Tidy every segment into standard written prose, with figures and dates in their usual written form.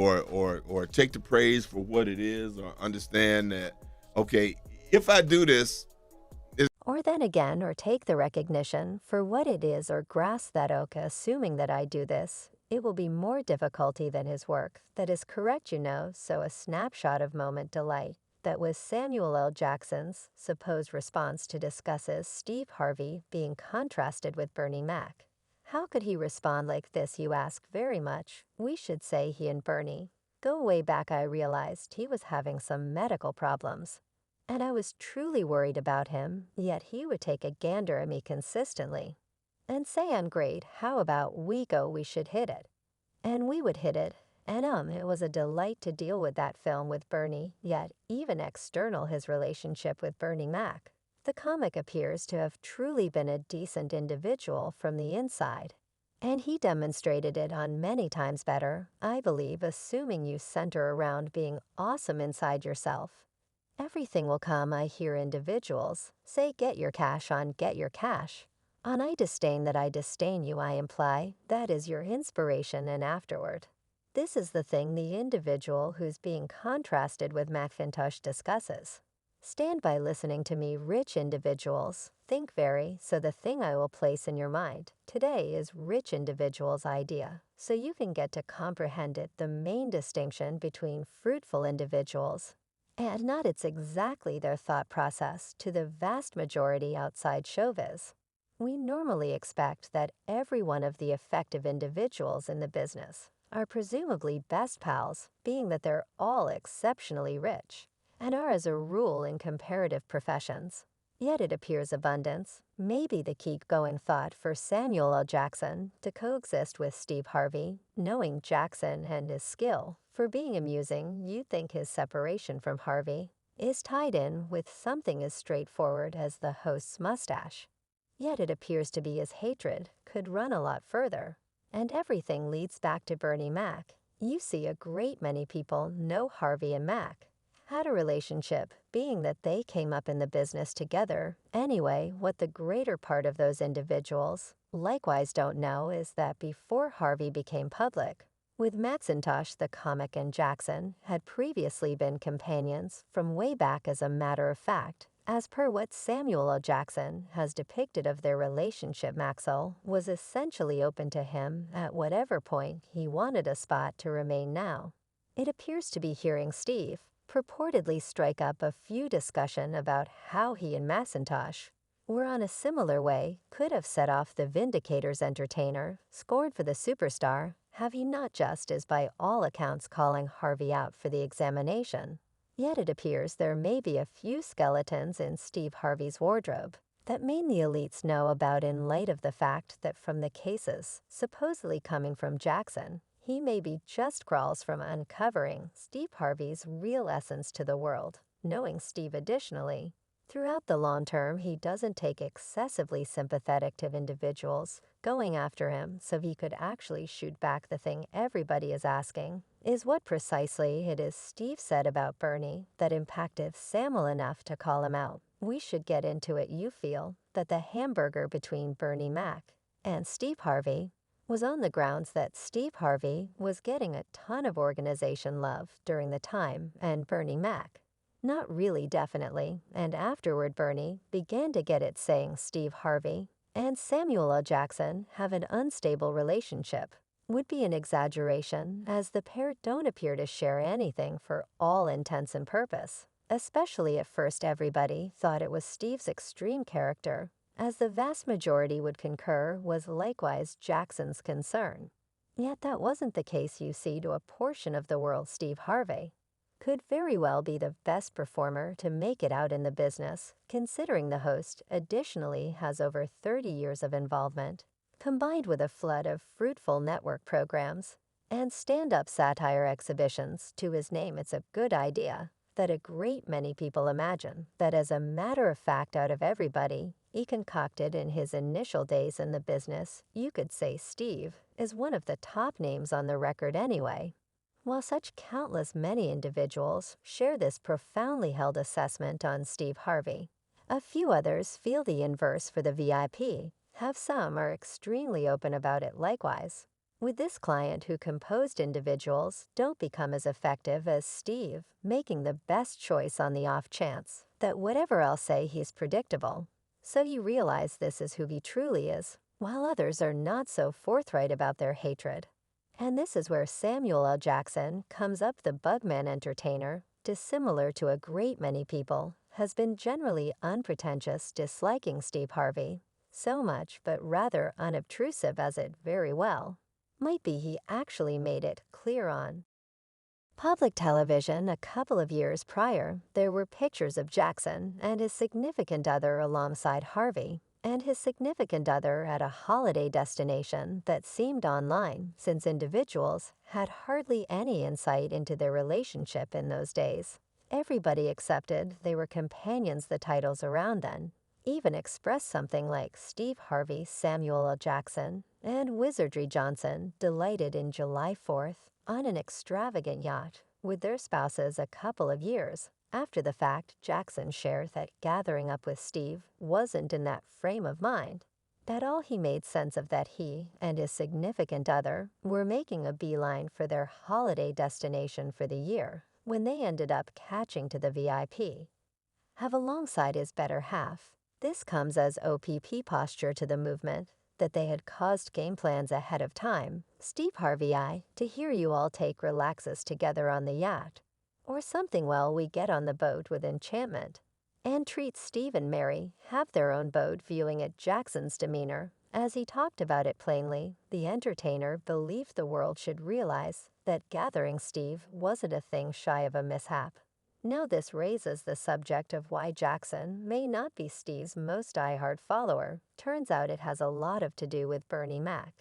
or take the praise for what it is, or understand that, okay, if I do this, Or then again, or take the recognition for what it is, or grasp that, okay, assuming that I do this, it will be more difficulty than his work. That is correct, so a snapshot of moment delight. That was Samuel L. Jackson's supposed response to discusses Steve Harvey being contrasted with Bernie Mac. How could he respond like this, you ask? Very much. We should say he and Bernie. Go way back, I realized he was having some medical problems. And I was truly worried about him, yet he would take a gander at me consistently. And say I'm great, how about we should hit it? And we would hit it, and it was a delight to deal with that film with Bernie, yet even external his relationship with Bernie Mac. The comic appears to have truly been a decent individual from the inside. And he demonstrated it on many times better, I believe, assuming you center around being awesome inside yourself. Everything will come, I hear individuals say, get your cash on get your cash. On I disdain that I disdain you, I imply that is your inspiration, and afterward. This is the thing the individual who's being contrasted with Macintosh discusses. Stand by listening to me, rich individuals. Think very, so the thing I will place in your mind today is rich individuals' idea, so you can get to comprehend it, the main distinction between fruitful individuals and not it's exactly their thought process to the vast majority outside showbiz. We normally expect that every one of the effective individuals in the business are presumably best pals, being that they're all exceptionally rich, and are as a rule in comparative professions. Yet it appears abundance may be the key going thought for Samuel L. Jackson to coexist with Steve Harvey, knowing Jackson and his skill. For being amusing, you'd think his separation from Harvey is tied in with something as straightforward as the host's mustache. Yet it appears to be his hatred could run a lot further, and everything leads back to Bernie Mac. You see, a great many people know Harvey and Mac had a relationship, being that they came up in the business together. Anyway, what the greater part of those individuals likewise don't know is that before Harvey became public, with Macintosh the comic and Jackson had previously been companions from way back. As a matter of fact, as per what Samuel L. Jackson has depicted of their relationship, Maxwell was essentially open to him at whatever point he wanted a spot to remain. Now, it appears to be hearing Steve purportedly strike up a few discussion about how he and Macintosh were on a similar way could have set off the Vindicators entertainer, scored for the superstar, have he not just as by all accounts calling Harvey out for the examination. Yet it appears there may be a few skeletons in Steve Harvey's wardrobe that mainly elites know about, in light of the fact that from the cases supposedly coming from Jackson, he maybe just crawls from uncovering Steve Harvey's real essence to the world, knowing Steve additionally. Throughout the long term, he doesn't take excessively sympathetic to individuals going after him, so he could actually shoot back. The thing everybody is asking is what precisely it is Steve said about Bernie that impacted Samuel enough to call him out. We should get into it. You feel that the hamburger between Bernie Mac and Steve Harvey was on the grounds that Steve Harvey was getting a ton of organization love during the time, and Bernie Mac not really, definitely, and afterward Bernie began to get it, saying Steve Harvey and Samuel L. Jackson have an unstable relationship would be an exaggeration, as the pair don't appear to share anything for all intents and purpose. Especially at first, everybody thought it was Steve's extreme character, as the vast majority would concur was likewise Jackson's concern. Yet that wasn't the case, you see. To a portion of the world, Steve Harvey could very well be the best performer to make it out in the business, considering the host additionally has over 30 years of involvement, combined with a flood of fruitful network programs and stand-up satire exhibitions to his name. It's a good idea that a great many people imagine that, as a matter of fact, out of everybody he concocted in his initial days in the business, you could say Steve is one of the top names on the record anyway. While such countless many individuals share this profoundly held assessment on Steve Harvey, a few others feel the inverse for the VIP, have some are extremely open about it likewise. With this client who composed individuals don't become as effective as Steve, making the best choice on the off chance that whatever I'll say he's predictable. So you realize this is who he truly is, while others are not so forthright about their hatred. And this is where Samuel L. Jackson comes up. The Bugman entertainer, dissimilar to a great many people, has been generally unpretentious, disliking Steve Harvey. So much, but rather unobtrusive as it very well might be he actually made it clear on public television. A couple of years prior, there were pictures of Jackson and his significant other alongside Harvey and his significant other at a holiday destination that seemed online, since individuals had hardly any insight into their relationship in those days. Everybody accepted they were companions. The titles around then even expressed something like Steve Harvey, Samuel L. Jackson, and Wizardry Johnson delighted in July 4th on an extravagant yacht with their spouses. A couple of years after the fact, Jackson shared that gathering up with Steve wasn't in that frame of mind, that all he made sense of that he and his significant other were making a beeline for their holiday destination for the year when they ended up catching to the VIP. Have alongside his better half. This comes as OPP posture to the movement that they had caused game plans ahead of time. Steve Harvey, I, to hear you all take relaxes together on the yacht, or something. Well, we get on the boat with enchantment, and treat Steve and Mary have their own boat. Viewing it, Jackson's demeanor, as he talked about it plainly, the entertainer believed the world should realize that gathering Steve wasn't a thing shy of a mishap. Now this raises the subject of why Jackson may not be Steve's most diehard follower. Turns out it has a lot to do with Bernie Mac.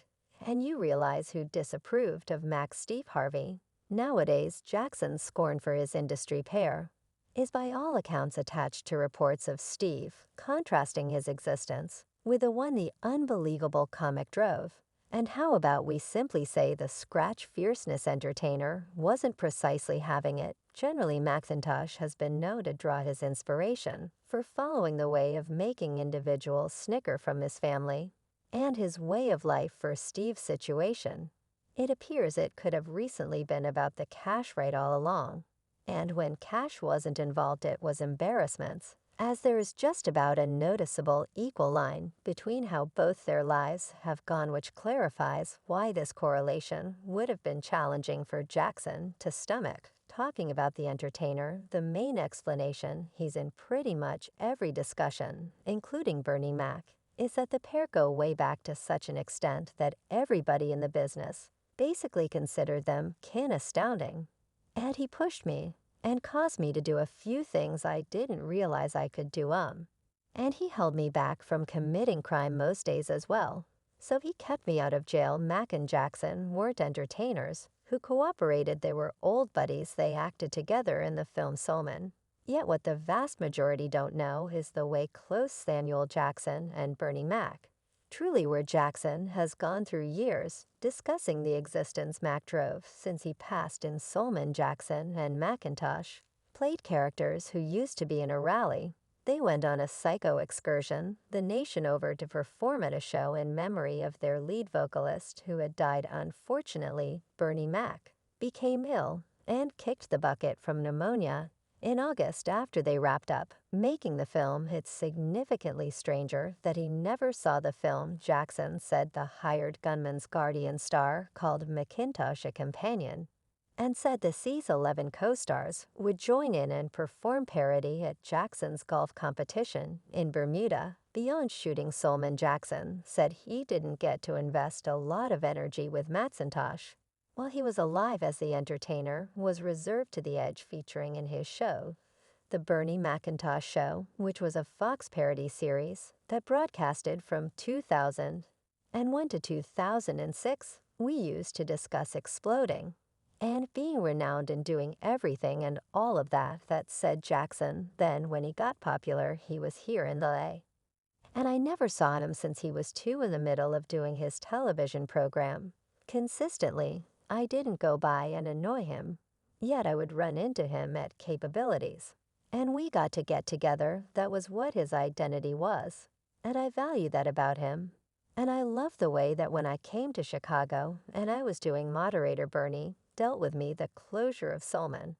And you realize who disapproved of Mac's Steve Harvey. Nowadays, Jackson's scorn for his industry pair is by all accounts attached to reports of Steve contrasting his existence with the one the unbelievable comic drove. And how about we simply say the scratch fierceness entertainer wasn't precisely having it? Generally, Macintosh has been known to draw his inspiration for following the way of making individuals snicker from his family and his way of life. For Steve's situation, it appears it could have recently been about the cash right all along. And when cash wasn't involved, it was embarrassments, as there is just about a noticeable equal line between how both their lives have gone, which clarifies why this correlation would have been challenging for Jackson to stomach. Talking about the entertainer, the main explanation he's in pretty much every discussion, including Bernie Mac, is that the pair go way back to such an extent that everybody in the business basically considered them kin. Astounding. And he pushed me and caused me to do a few things I didn't realize I could do. And he held me back from committing crime most days as well. So he kept me out of jail. Mac and Jackson weren't entertainers who cooperated. They were old buddies. They acted together in the film Soulman. Yet what the vast majority don't know is the way close Samuel Jackson and Bernie Mac truly were. Jackson has gone through years discussing the existence Mac drove since he passed in Soulman. Jackson and Macintosh played characters who used to be in a rally. They went on a psycho excursion the nation over to perform at a show in memory of their lead vocalist who had died. Unfortunately, Bernie Mac became ill and kicked the bucket from pneumonia in August after they wrapped up making the film. It's significantly stranger that he never saw the film. Jackson said the hired gunman's guardian star called McIntosh a companion, and said the C's 11 co-stars would join in and perform parody at Jackson's golf competition in Bermuda. Beyond shooting Soulman, Jackson said he didn't get to invest a lot of energy with Macintosh while he was alive, as the entertainer was reserved to the edge featuring in his show, The Bernie Macintosh Show, which was a Fox parody series that broadcasted from 2001 to 2006. We used to discuss exploding and being renowned in doing everything and all of that. That said Jackson, then when he got popular, he was here in LA. And I never saw him since he was 2 in the middle of doing his television program. Consistently, I didn't go by and annoy him, yet I would run into him at capabilities. And we got to get together. That was what his identity was, and I value that about him. And I love the way that when I came to Chicago and I was doing moderator Bernie dealt with me the closure of Solman.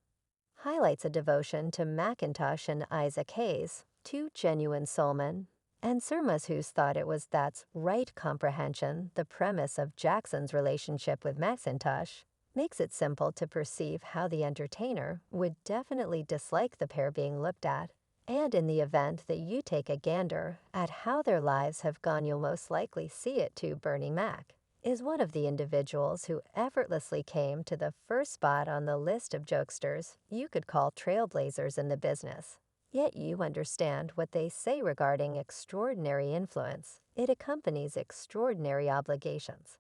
Highlights a devotion to Macintosh and Isaac Hayes, two genuine soulmen, and Surmas whose thought it was that's right comprehension, the premise of Jackson's relationship with Macintosh, makes it simple to perceive how the entertainer would definitely dislike the pair being looked at. And in the event that you take a gander at how their lives have gone, you'll most likely see it too. Bernie Mac is one of the individuals who effortlessly came to the first spot on the list of jokesters you could call trailblazers in the business. Yet you understand what they say regarding extraordinary influence. It accompanies extraordinary obligations.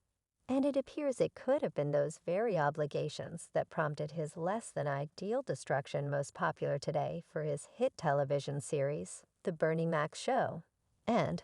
And it appears it could have been those very obligations that prompted his less than ideal destruction, most popular today for his hit television series, The Bernie Mac Show. And